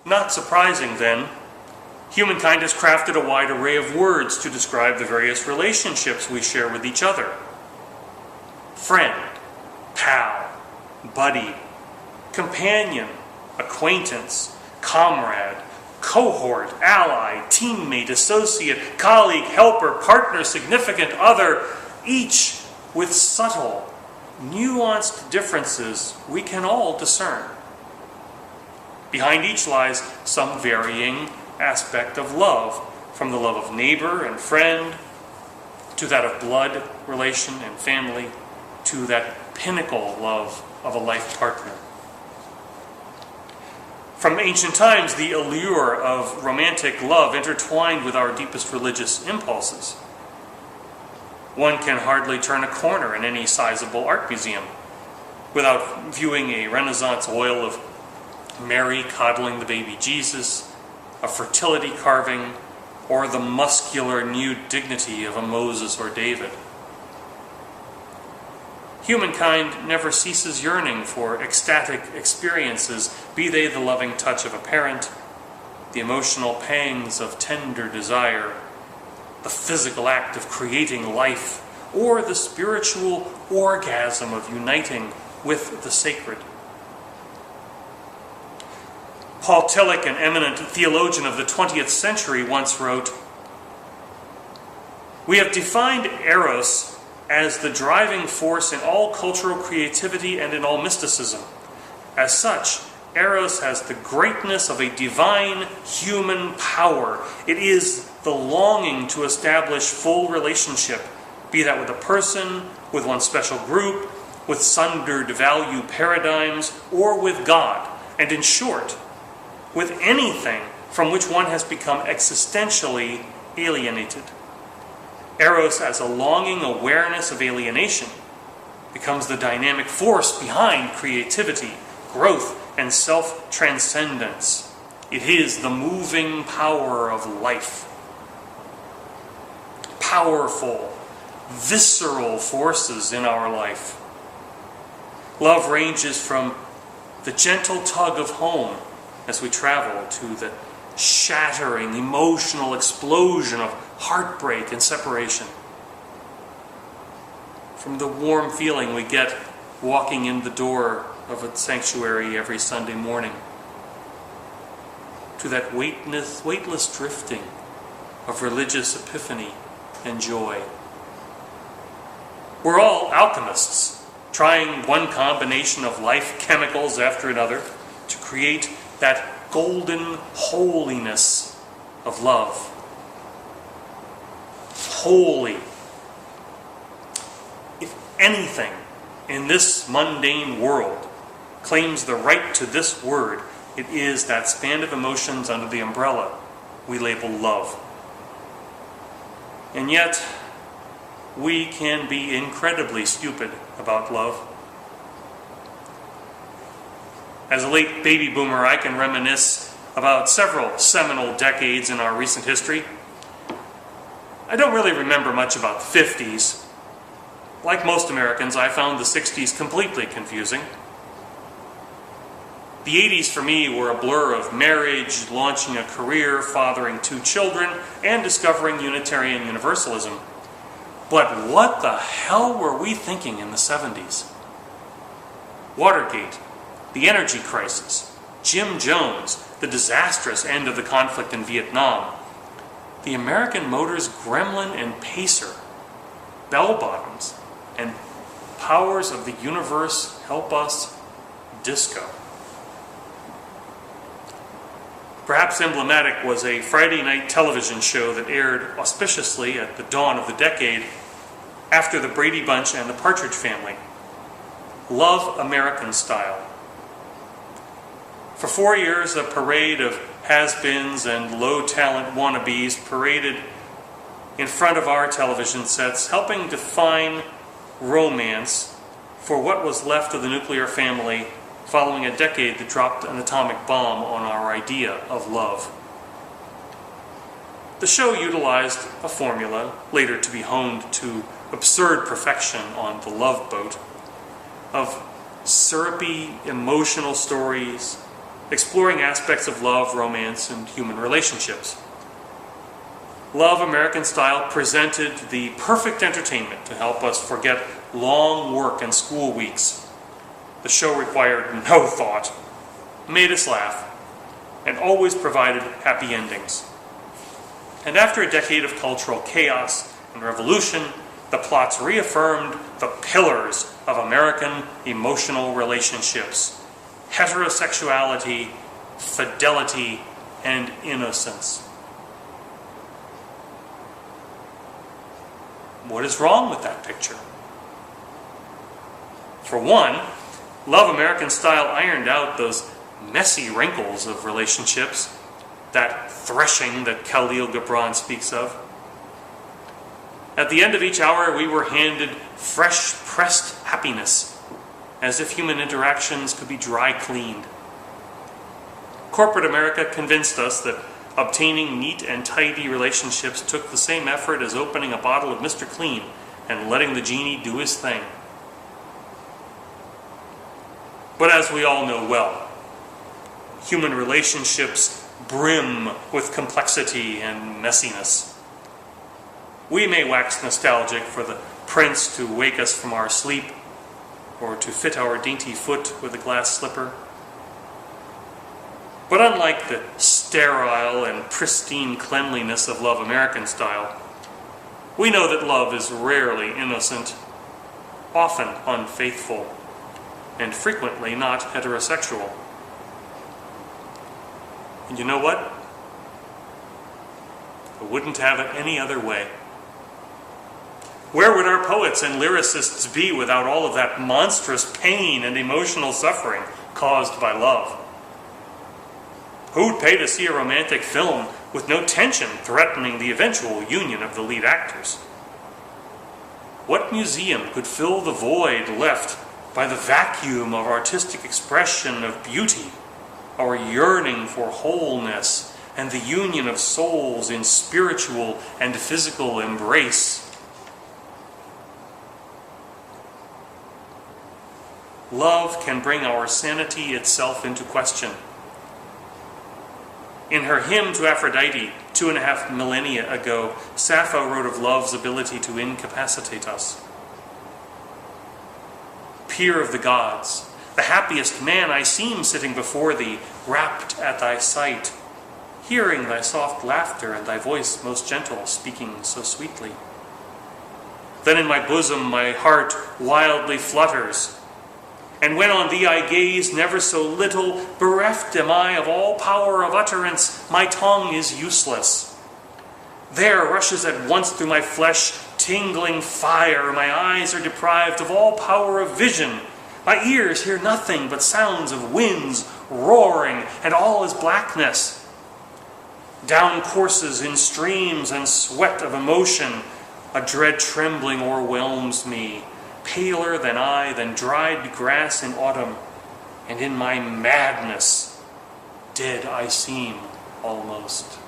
Not surprising, then, humankind has crafted a wide array of words to describe the various relationships we share with each other. Friend, pal, buddy, companion, acquaintance, comrade, cohort, ally, teammate, associate, colleague, helper, partner, significant other, each with subtle, nuanced differences we can all discern. Behind each lies some varying aspect of love, from the love of neighbor and friend, to that of blood, relation, and family, to that pinnacle love of a life partner. From ancient times, the allure of romantic love intertwined with our deepest religious impulses. One can hardly turn a corner in any sizable art museum without viewing a Renaissance oil of Mary coddling the baby Jesus, a fertility carving, or the muscular nude dignity of a Moses or David. Humankind never ceases yearning for ecstatic experiences, be they the loving touch of a parent, the emotional pangs of tender desire, the physical act of creating life, or the spiritual orgasm of uniting with the sacred. Paul Tillich, an eminent theologian of the 20th century, once wrote, "We have defined eros as the driving force in all cultural creativity and in all mysticism. As such, eros has the greatness of a divine human power. It is the longing to establish full relationship, be that with a person, with one special group, with sundered value paradigms, or with God, and in short, with anything from which one has become existentially alienated. Eros, as a longing awareness of alienation, becomes the dynamic force behind creativity, growth, and self-transcendence. It is the moving power of life. Powerful, visceral forces in our life. Love ranges from the gentle tug of home as we travel to the shattering emotional explosion of heartbreak and separation. From the warm feeling we get walking in the door of a sanctuary every Sunday morning, to that weightless drifting of religious epiphany and joy. We're all alchemists, trying one combination of life chemicals after another to create that golden holiness of love. Holy. If anything in this mundane world claims the right to this word, it is that span of emotions under the umbrella we label love. And yet, we can be incredibly stupid about love. As a late baby boomer, I can reminisce about several seminal decades in our recent history. I don't really remember much about the 50s. Like most Americans, I found the 60s completely confusing. The 80s for me were a blur of marriage, launching a career, fathering 2 children, and discovering Unitarian Universalism. But what the hell were we thinking in the 70s? Watergate, the energy crisis, Jim Jones, the disastrous end of the conflict in Vietnam, the American Motors Gremlin and Pacer, bell-bottoms, and powers of the universe help us disco. Perhaps emblematic was a Friday night television show that aired auspiciously at the dawn of the decade after the Brady Bunch and the Partridge Family. Love American Style. For 4 years, a parade of has-beens and low-talent wannabes paraded in front of our television sets, helping define romance for what was left of the nuclear family following a decade that dropped an atomic bomb on our idea of love. The show utilized a formula, later to be honed to absurd perfection on The Love Boat, of syrupy emotional stories, exploring aspects of love, romance, and human relationships. Love American Style presented the perfect entertainment to help us forget long work and school weeks. The show required no thought, made us laugh, and always provided happy endings. And after a decade of cultural chaos and revolution, the plots reaffirmed the pillars of American emotional relationships: heterosexuality, fidelity, and innocence. What is wrong with that picture? For one, Love American Style ironed out those messy wrinkles of relationships, that threshing that Khalil Gibran speaks of. At the end of each hour, we were handed fresh pressed happiness, as if human interactions could be dry cleaned. Corporate America convinced us that obtaining neat and tidy relationships took the same effort as opening a bottle of Mr. Clean and letting the genie do his thing. But as we all know well, human relationships brim with complexity and messiness. We may wax nostalgic for the prince to wake us from our sleep, or to fit our dainty foot with a glass slipper. But unlike the sterile and pristine cleanliness of Love American Style, we know that love is rarely innocent, often unfaithful, and frequently not heterosexual. And you know what? I wouldn't have it any other way. Where would our poets and lyricists be without all of that monstrous pain and emotional suffering caused by love? Who'd pay to see a romantic film with no tension threatening the eventual union of the lead actors? What museum could fill the void left by the vacuum of artistic expression of beauty, our yearning for wholeness, and the union of souls in spiritual and physical embrace? Love can bring our sanity itself into question. In her hymn to Aphrodite, 2.5 millennia ago, Sappho wrote of love's ability to incapacitate us. Peer of the gods, the happiest man I seem sitting before thee, rapt at thy sight, hearing thy soft laughter and thy voice most gentle, speaking so sweetly. Then in my bosom my heart wildly flutters, and when on thee I gaze never so little, bereft am I of all power of utterance, my tongue is useless. There rushes at once through my flesh tingling fire, my eyes are deprived of all power of vision, my ears hear nothing but sounds of winds roaring, and all is blackness. Down courses in streams and sweat of emotion, a dread trembling o'erwhelms me, paler than dried grass in autumn, and in my madness dead I seem almost.